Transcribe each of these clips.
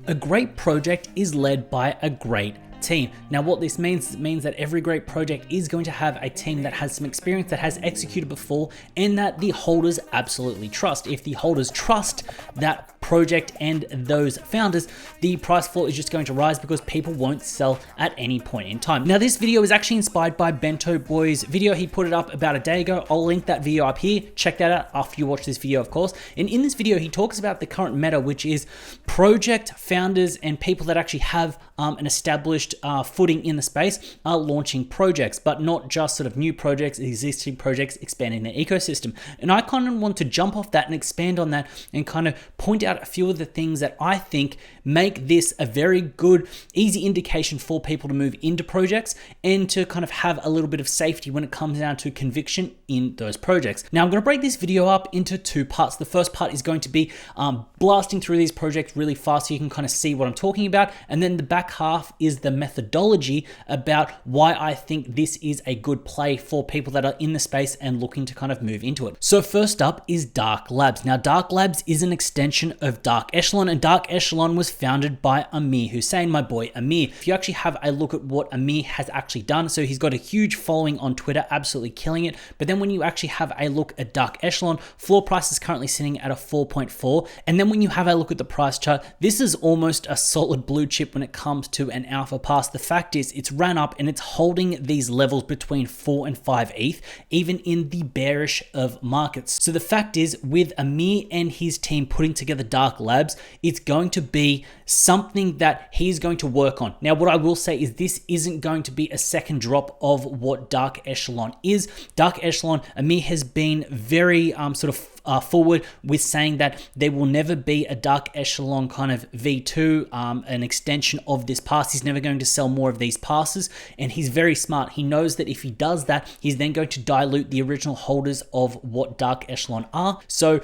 A great project is led by a great team. Now what this means, it means that every great project is going to have a team that has some experience, that has executed before, and that the holders absolutely trust. If the holders trust that project and those founders, the price floor is just going to rise because people won't sell at any point in time. Now this video is actually inspired by Bento Boy's video. He put it up about a day ago. I'll link that video up here. Check that out after you watch this video, of course. And in this video, he talks about the current meta, which is project founders and people that actually have an established footing in the space are launching projects, but not just sort of new projects, existing projects expanding their ecosystem. And I kind of want to jump off that and expand on that and kind of point out a few of the things that I think make this a very good, easy indication for people to move into projects and to kind of have a little bit of safety when it comes down to conviction in those projects. Now I'm going to break this video up into two parts. The first part is going to be blasting through these projects really fast so you can kind of see what I'm talking about. And then the back half is the methodology about why I think this is a good play for people that are in the space and looking to kind of move into it. So first up is Dark Labs. Now Dark Labs is an extension of Dark Echelon, and Dark Echelon was founded by Amir Hussain, my boy Amir. If you actually have a look at what Amir has actually done, so he's got a huge following on Twitter, absolutely killing it. But then when you actually have a look at Dark Echelon, floor price is currently sitting at a 4.4. And then when you have a look at the price chart, this is almost a solid blue chip when it comes to an alpha pass. The fact is it's ran up and it's holding these levels between 4 and 5 ETH, even in the bearish of markets. So the fact is, with Amir and his team putting together Dark Labs, it's going to be something that he's going to work on. Now, what I will say is this isn't going to be a second drop of what Dark Echelon is. Dark Echelon, Amir has been very forward with saying that there will never be a Dark Echelon kind of V2, an extension of this pass. He's never going to sell more of these passes, and he's very smart. He knows that if he does that, he's then going to dilute the original holders of what Dark Echelon are. So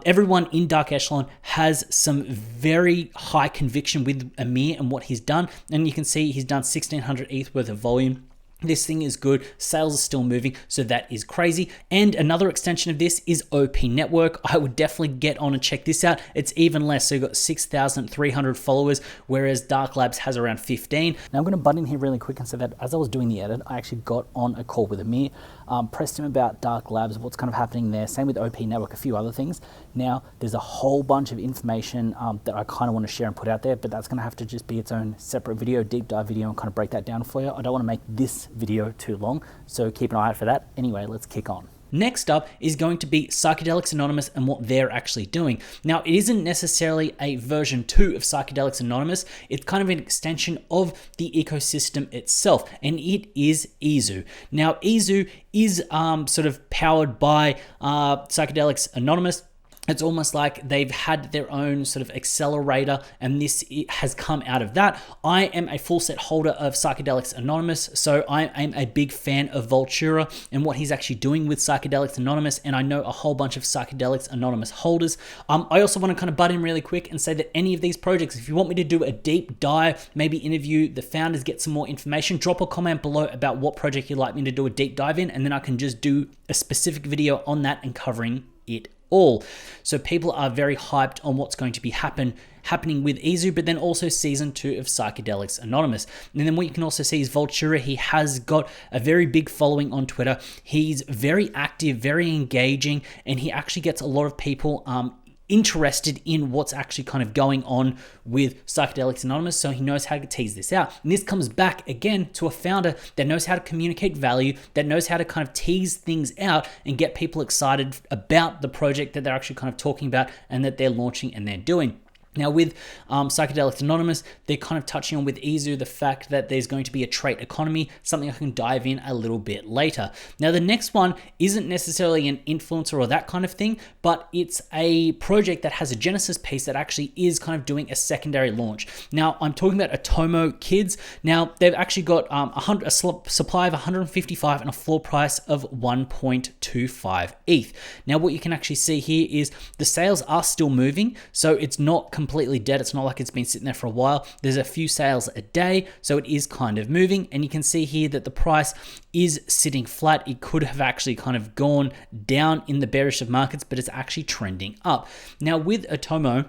everyone in Dark Echelon has some very high conviction with Amir and what he's done, and you can see he's done 1600 ETH worth of volume. This thing is good. Sales are still moving, so that is crazy. And another extension of this is OP Network. I would definitely get on and check this out. It's even less. So you've got 6,300 followers, whereas Dark Labs has around 15. Now I'm going to butt in here really quick and say that as I was doing the edit, I actually got on a call with Amir, pressed him about Dark Labs, what's kind of happening there. Same with OP Network, a few other things. Now there's a whole bunch of information that I kind of want to share and put out there, but that's going to have to just be its own separate video, deep dive video, and kind of break that down for you. I don't want to make this video too long, so keep an eye out for that. Anyway, let's kick on. Next up is going to be Psychedelics Anonymous and what they're actually doing. Now, it isn't necessarily a version 2 of Psychedelics Anonymous. It's kind of an extension of the ecosystem itself, and it is Izu. Now, Izu is sort of powered by Psychedelics Anonymous. It's almost like they've had their own sort of accelerator, and this has come out of that. I am a full set holder of Psychedelics Anonymous, so I am a big fan of Vultura and what he's actually doing with Psychedelics Anonymous, and I know a whole bunch of Psychedelics Anonymous holders. I also want to kind of butt in really quick and say that any of these projects, if you want me to do a deep dive, maybe interview the founders, get some more information, drop a comment below about what project you'd like me to do a deep dive in, and then I can just do a specific video on that and covering it all. So people are very hyped on what's going to be happening with Izu, but then also season 2 of Psychedelics Anonymous. And then what you can also see is Vultura. He has got a very big following on Twitter. He's very active, very engaging, and he actually gets a lot of people interested in what's actually kind of going on with Psychedelics Anonymous, so he knows how to tease this out. And this comes back again to a founder that knows how to communicate value, that knows how to kind of tease things out and get people excited about the project that they're actually kind of talking about and that they're launching and they're doing. Now with Psychedelics Anonymous, they're kind of touching on with Izu the fact that there's going to be a trait economy, something I can dive in a little bit later. Now the next one isn't necessarily an influencer or that kind of thing, but it's a project that has a Genesis piece that actually is kind of doing a secondary launch. Now I'm talking about Atomo Kids. Now they've actually got a supply of 155 and a floor price of 1.25 ETH. Now what you can actually see here is the sales are still moving, so it's not completely dead. It's not like it's been sitting there for a while. There's a few sales a day, so it is kind of moving, and you can see here that the price is sitting flat. It could have actually kind of gone down in the bearish of markets, but it's actually trending up. Now with Atomo,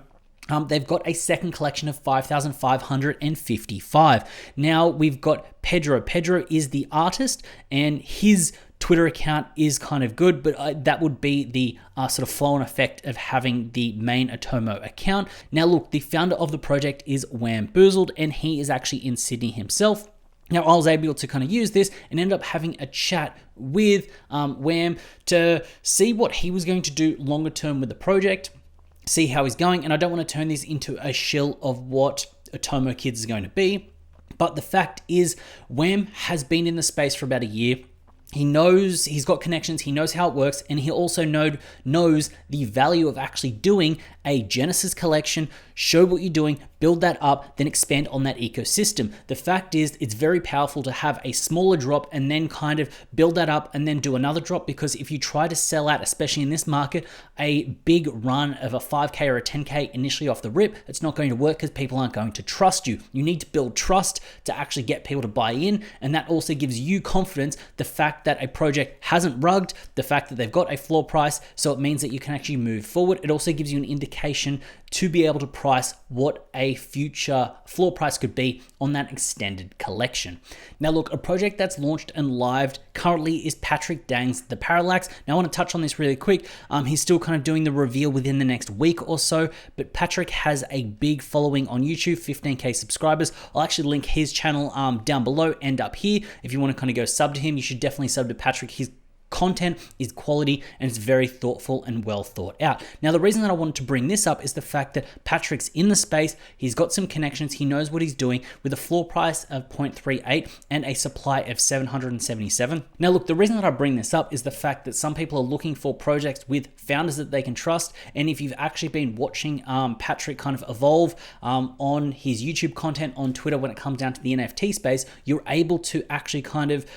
they've got a second collection of 5,555. Now we've got Pedro. Pedro is the artist, and his Twitter account is kind of good, but that would be the sort of flow-on effect of having the main Atomo account. Now look, the founder of the project is Wamboozled, and he is actually in Sydney himself. Now, I was able to kind of use this and end up having a chat with Wham to see what he was going to do longer term with the project, see how he's going. And I don't want to turn this into a shill of what Atomo Kids is going to be. But the fact is, Wham has been in the space for about a year. He knows, he's got connections, he knows how it works, and he also knows the value of actually doing a Genesis collection, show what you're doing, build that up, then expand on that ecosystem. The fact is, it's very powerful to have a smaller drop and then kind of build that up and then do another drop, because if you try to sell out, especially in this market, a big run of a 5K or a 10K initially off the rip, it's not going to work because people aren't going to trust you. You need to build trust to actually get people to buy in, and that also gives you confidence, the fact that a project hasn't rugged, the fact that they've got a floor price, so it means that you can actually move forward. It also gives you an indication to be able to price what a future floor price could be on that extended collection. Now look, a project that's launched and lived currently is Patrick Dang's The Parallax. Now I want to touch on this really quick. He's still kind of doing the reveal within the next week or so, but Patrick has a big following on YouTube, 15K subscribers. I'll actually link his channel down below and up here. If you want to kind of go sub to him, you should definitely sub to Patrick. His content is quality and it's very thoughtful and well thought out. Now, the reason that I wanted to bring this up is the fact that Patrick's in the space, he's got some connections, he knows what he's doing with a floor price of 0.38 and a supply of 777. Now, look, the reason that I bring this up is the fact that some people are looking for projects with founders that they can trust. And if you've actually been watching Patrick kind of evolve on his YouTube content, on Twitter, when it comes down to the NFT space, you're able to actually kind of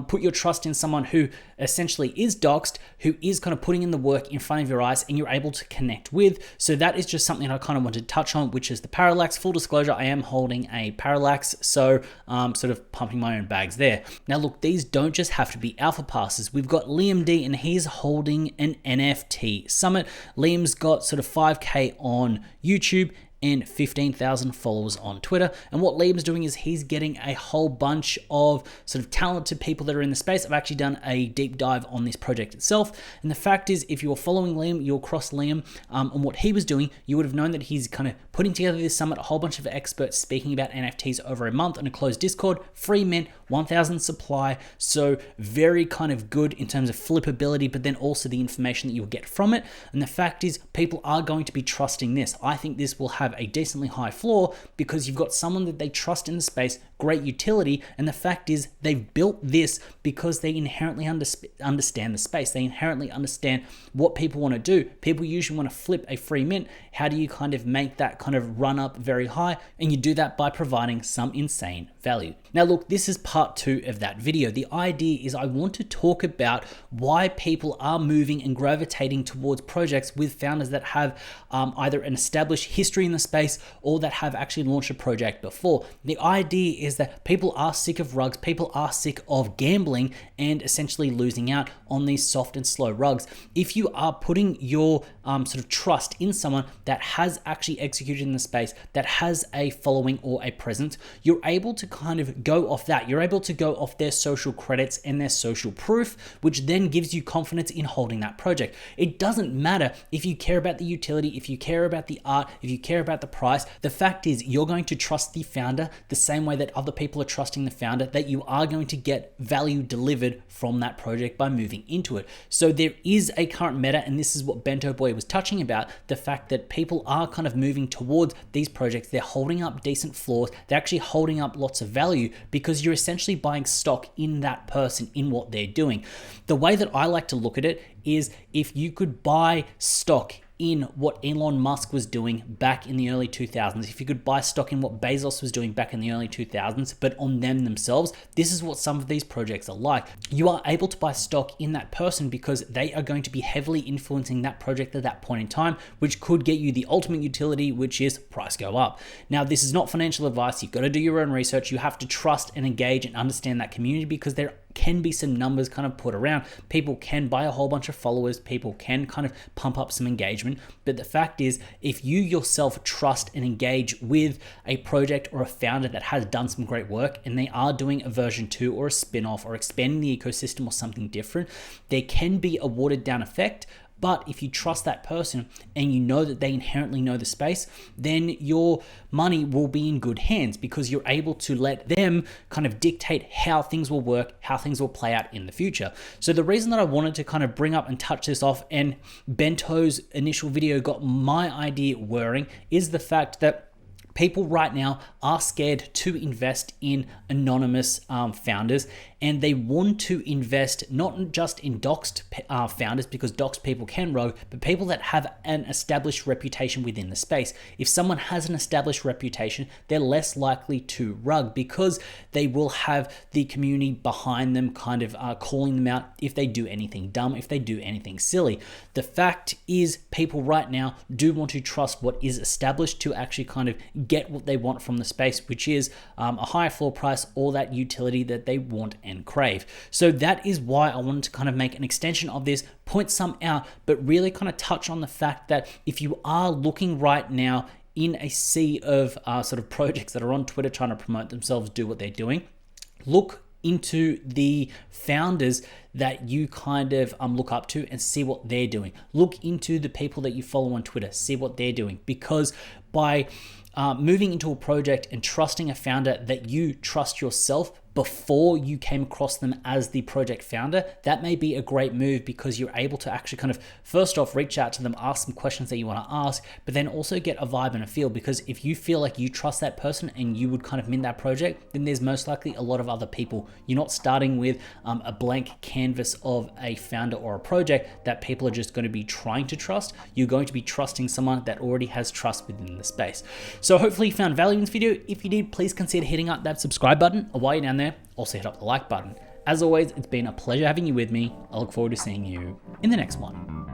put your trust in someone who essentially is doxed, who is kind of putting in the work in front of your eyes and you're able to connect with. So that is just something I kind of wanted to touch on, which is the Parallax. Full disclosure, I am holding a Parallax, so sort of pumping my own bags there. Now look, these don't just have to be alpha passes. We've got Liam D and he's holding an NFT Summit. Liam's got sort of 5K on YouTube and 15,000 followers on Twitter. And what Liam's doing is he's getting a whole bunch of sort of talented people that are in the space. I've actually done a deep dive on this project itself. And the fact is, if you were following Liam, you'll cross Liam on what he was doing, you would have known that he's kind of putting together this summit, a whole bunch of experts speaking about NFTs over a month on a closed Discord, free mint, 1,000 supply. So very kind of good in terms of flippability, but then also the information that you'll get from it. And the fact is, people are going to be trusting this. I think this will have a decently high floor because you've got someone that they trust in the space, great utility, and the fact is they've built this because they inherently understand the space. They inherently understand what people want to do. People usually want to flip a free mint. How do you kind of make that kind of run up very high? And you do that by providing some insane value. Now look, this is part 2 of that video. The idea is I want to talk about why people are moving and gravitating towards projects with founders that have either an established history in the space or that have actually launched a project before. The idea is that people are sick of rugs, people are sick of gambling and essentially losing out on these soft and slow rugs. If you are putting your sort of trust in someone that has actually executed in the space, that has a following or a presence, you're able to kind of go off that. You're able to go off their social credits and their social proof, which then gives you confidence in holding that project. It doesn't matter if you care about the utility, if you care about the art, if you care about the price. The fact is you're going to trust the founder the same way that other people are trusting the founder, that you are going to get value delivered from that project by moving into it. So there is a current meta, and this is what Bento Boy was touching about, the fact that people are kind of moving towards these projects. They're holding up decent floors. They're actually holding up lots of value because you're essentially buying stock in that person, in what they're doing. The way that I like to look at it is if you could buy stock in what Elon Musk was doing back in the early 2000s, if you could buy stock in what Bezos was doing back in the early 2000s, but on them themselves, this is what some of these projects are like. You are able to buy stock in that person because they are going to be heavily influencing that project at that point in time, which could get you the ultimate utility, which is price go up. Now, this is not financial advice. You've got to do your own research. You have to trust and engage and understand that community because there can be some numbers kind of put around. People can buy a whole bunch of followers, people can kind of pump up some engagement. But the fact is, if you yourself trust and engage with a project or a founder that has done some great work and they are doing a version 2 or a spin-off or expanding the ecosystem or something different, there can be a watered down effect. But if you trust that person and you know that they inherently know the space, then your money will be in good hands because you're able to let them kind of dictate how things will work, how things will play out in the future. So the reason that I wanted to kind of bring up and touch this off, and Bento's initial video got my idea whirring, is the fact that people right now are scared to invest in anonymous founders, and they want to invest not just in doxed founders, because doxed people can rogue, but people that have an established reputation within the space. If someone has an established reputation, they're less likely to rug because they will have the community behind them kind of calling them out if they do anything dumb, if they do anything silly. The fact is, people right now do want to trust what is established to actually kind of get what they want from the space, which is a higher floor price or that utility that they want and crave. So that is why I wanted to kind of make an extension of this, point some out, but really kind of touch on the fact that if you are looking right now in a sea of sort of projects that are on Twitter trying to promote themselves, do what they're doing, look into the founders that you kind of look up to and see what they're doing. Look into the people that you follow on Twitter, see what they're doing, because by moving into a project and trusting a founder that you trust yourself before you came across them as the project founder, that may be a great move because you're able to actually kind of first off reach out to them, ask some questions that you want to ask, but then also get a vibe and a feel. Because if you feel like you trust that person and you would kind of mint that project, then there's most likely a lot of other people. You're not starting with a blank canvas of a founder or a project that people are just going to be trying to trust. You're going to be trusting someone that already has trust within the space. So hopefully you found value in this video. If you did, please consider hitting up that subscribe button, or while you're down there, also hit up the like button. As always, it's been a pleasure having you with me. I look forward to seeing you in the next one.